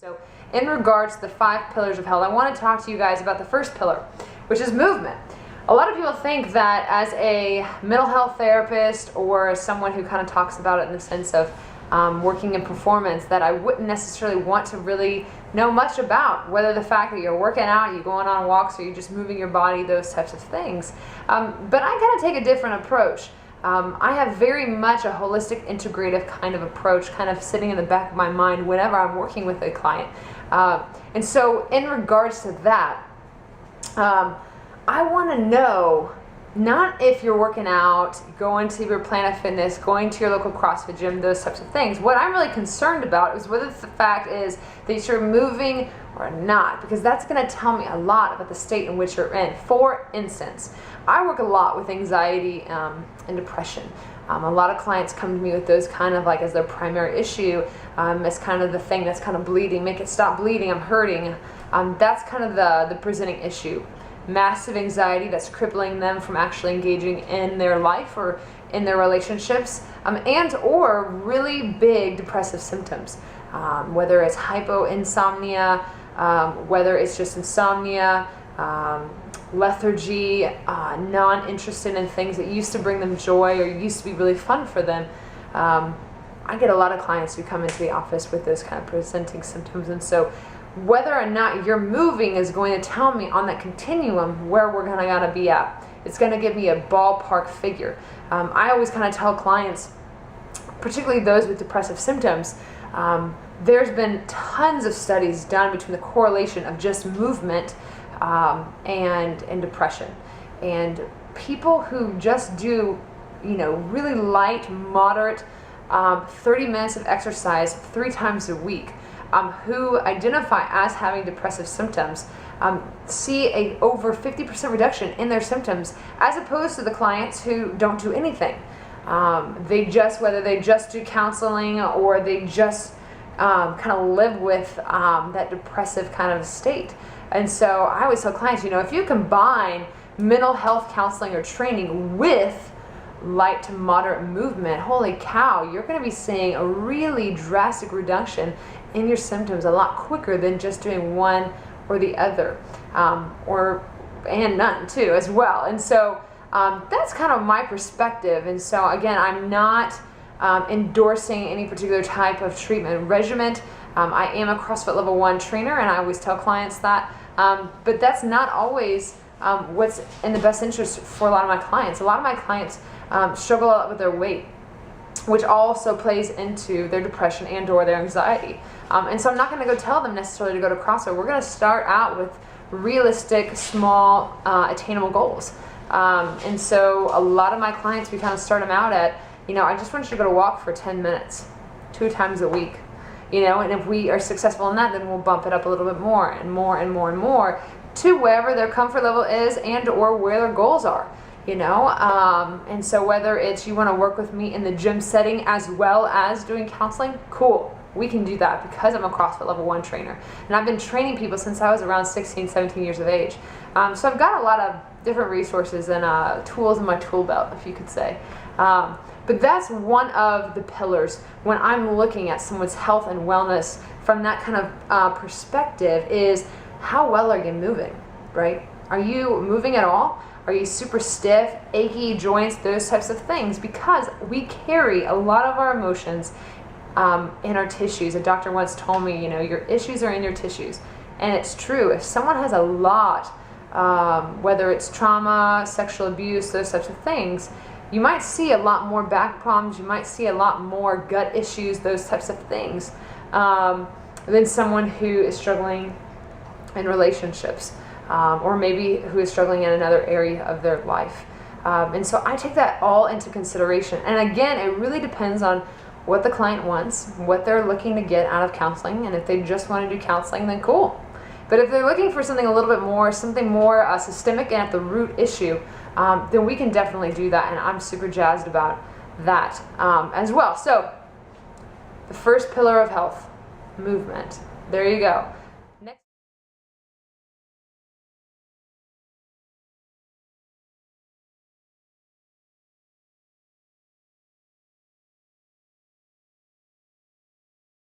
So in regards to the 5 pillars of health, I want to talk to you guys about the first pillar, which is movement. A lot of people think that as a mental health therapist or someone who kind of talks about it in the sense of working in performance, that I wouldn't necessarily want to really know much about, whether the fact that you're working out, you're going on walks, or you're just moving your body, those types of things. But I kind of take a different approach. I have very much a holistic, integrative kind of approach, kind of sitting in the back of my mind whenever I'm working with a client. And so in regards to that, I want to know, not if you're working out, going to your Planet Fitness, going to your local CrossFit gym, those types of things. What I'm really concerned about is whether the fact is that you're moving or not, because that's going to tell me a lot about the state in which you're in. For instance, I work a lot with anxiety and depression. A lot of clients come to me with those kind of like as their primary issue, as kind of the thing that's kind of bleeding. Make it stop bleeding, I'm hurting. That's kind of the presenting issue. Massive anxiety that's crippling them from actually engaging in their life or in their relationships, and or really big depressive symptoms, whether it's hypoinsomnia, whether it's just insomnia, lethargy, non-interested in things that used to bring them joy or used to be really fun for them. I get a lot of clients who come into the office with those kind of presenting symptoms, and so whether or not you're moving is going to tell me on that continuum where we're gonna be at. It's gonna give me a ballpark figure. I always kind of tell clients, particularly those with depressive symptoms, there's been tons of studies done between the correlation of just movement and depression. And people who just do, really light, moderate, 30 minutes of exercise 3 times a week, who identify as having depressive symptoms, see a over 50% reduction in their symptoms, as opposed to the clients who don't do anything. Whether they just do counseling or they just kind of live with that depressive kind of state. And so I always tell clients, if you combine mental health counseling or training with light to moderate movement, holy cow, you're going to be seeing a really drastic reduction in your symptoms a lot quicker than just doing one or the other, and none too as well. And so that's kind of my perspective. And so again, I'm not endorsing any particular type of treatment regimen. I am a CrossFit Level 1 trainer, and I always tell clients that, but that's not always what's in the best interest for a lot of my clients. A lot of my clients struggle a lot with their weight, which also plays into their depression and or their anxiety. And so I'm not going to go tell them necessarily to go to CrossFit. We're going to start out with realistic, small, attainable goals. And so a lot of my clients, we kind of start them out at, I just want you to go to walk for 10 minutes, 2 times a week. And if we are successful in that, then we'll bump it up a little bit more and more and more and more to wherever their comfort level is and or where their goals are. And so whether it's you want to work with me in the gym setting as well as doing counseling, cool. We can do that because I'm a CrossFit Level 1 trainer. And I've been training people since I was around 16, 17 years of age. So I've got a lot of different resources and tools in my tool belt, if you could say. But that's one of the pillars when I'm looking at someone's health and wellness from that kind of perspective is how well are you moving, right? Are you moving at all? Are you super stiff, achy joints, those types of things? Because we carry a lot of our emotions in our tissues. A doctor once told me, your issues are in your tissues. And it's true. If someone has a lot, whether it's trauma, sexual abuse, those types of things, you might see a lot more back problems, you might see a lot more gut issues, those types of things, than someone who is struggling in relationships. Or maybe who is struggling in another area of their life. And so I take that all into consideration. And again, it really depends on what the client wants, what they're looking to get out of counseling, and if they just want to do counseling, then cool. But if they're looking for something a little bit more, something more systemic and at the root issue, then we can definitely do that, and I'm super jazzed about that as well. So, the first pillar of health, movement. There you go.